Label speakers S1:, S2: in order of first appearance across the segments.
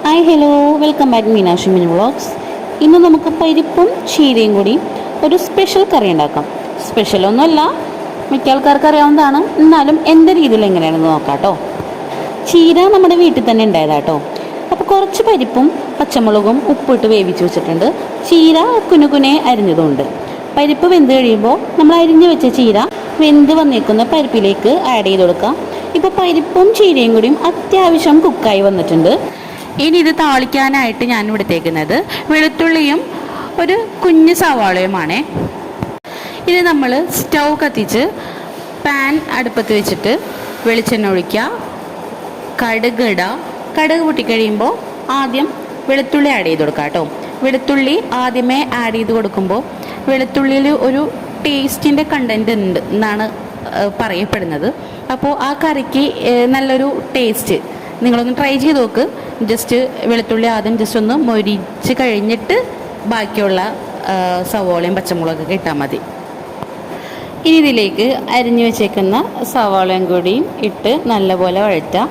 S1: Hi hello, welcome back Meenakshi mini vlogs. ഇന്ന് നമുക്ക് പരിപ്പും ചീരയും കൂടി ഒരു സ്പെഷ്യൽ കറി ഉണ്ടാക്കാം. സ്പെഷ്യലൊന്നുമല്ല, മിക്ക ആൾക്കാർക്ക് അറിയാവുന്നതാണ്. എന്നാലും എൻ്റെ രീതിയിൽ എങ്ങനെയാണെന്ന് നോക്കാം കേട്ടോ. ചീര നമ്മുടെ വീട്ടിൽ തന്നെ ഉണ്ടായതാട്ടോ. അപ്പോൾ കുറച്ച് പരിപ്പും പച്ചമുളകും ഉപ്പിട്ട് വേവിച്ച് വെച്ചിട്ടുണ്ട്. ചീര കുനുകുനെ അരിഞ്ഞതുണ്ട്. പരിപ്പ് വെന്ത് കഴിയുമ്പോൾ നമ്മൾ അരിഞ്ഞു വെച്ച ചീര വെന്ത് വന്നേക്കുന്ന പരിപ്പിലേക്ക് ആഡ് ചെയ്ത് കൊടുക്കാം. ഇപ്പോൾ പരിപ്പും ചീരയും കൂടിയും അത്യാവശ്യം കുക്കായി വന്നിട്ടുണ്ട്. ഇനി ഇത് താളിക്കാനായിട്ട് ഞാൻ എടുത്തേക്കുന്നത് വെളുത്തുള്ളിയും ഒരു കുഞ്ഞ് സവാളയുമാണ്. ഇത് നമ്മൾ സ്റ്റൗ കത്തിച്ച് പാൻ അടുപ്പത്ത് വെച്ചിട്ട് വെളിച്ചെണ്ണ ഒഴിക്കുക, കടുക് ഇടുക. കടുക് പൊട്ടിക്കഴിയുമ്പോൾ ആദ്യം വെളുത്തുള്ളി ആഡ് ചെയ്ത് കൊടുക്കുക കേട്ടോ. വെളുത്തുള്ളി ആദ്യമേ ആഡ് ചെയ്ത് കൊടുക്കുമ്പോൾ വെളുത്തുള്ളിയിൽ ഒരു ടേസ്റ്റിൻ്റെ കണ്ടൻറ്റ് ഉണ്ട് എന്നാണ് പറയപ്പെടുന്നത്. അപ്പോൾ ആ കറിക്ക് നല്ലൊരു ടേസ്റ്റ്. നിങ്ങളൊന്ന് ട്രൈ ചെയ്ത് നോക്ക്. ജസ്റ്റ് വെളുത്തുള്ളി ആദ്യം ജസ്റ്റ് ഒന്ന് മൊരിച്ച് കഴിഞ്ഞിട്ട് ബാക്കിയുള്ള സവാളയും പച്ചമുളകൊക്കെ ഇട്ടാൽ മതി. ഇനി ഇതിലേക്ക് അരിഞ്ഞു വെച്ചേക്കുന്ന സവാളയും കൂടി ഇട്ട് നല്ലപോലെ വഴറ്റാം.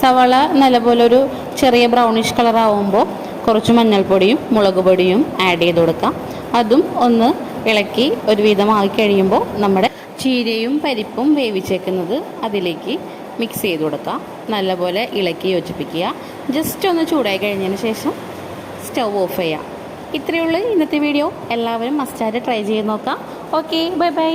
S1: സവാള നല്ലപോലെ ഒരു ചെറിയ ബ്രൗണിഷ് കളർ ആവുമ്പോൾ കുറച്ച് മഞ്ഞൾപ്പൊടിയും മുളക് പൊടിയും ആഡ് ചെയ്ത് കൊടുക്കാം. അതും ഒന്ന് ഇളക്കി ഒരുവിധമാക്കി കഴിയുമ്പോൾ നമ്മുടെ ചീരയും പരിപ്പും വേവിച്ചേക്കുന്നത് അതിലേക്ക് മിക്സ് ചെയ്ത് കൊടുക്കാം. നല്ലപോലെ ഇളക്കി യോജിപ്പിക്കുക. ജസ്റ്റ് ഒന്ന് ചൂടായി കഴിഞ്ഞതിന് ശേഷം സ്റ്റൗ ഓഫ് ചെയ്യാം. ഇത്രയേ ഉള്ളൂ ഇന്നത്തെ വീഡിയോ. എല്ലാവരും മസ്റ്റായിട്ട് ട്രൈ ചെയ്ത് നോക്കാം. Okay, bye bye.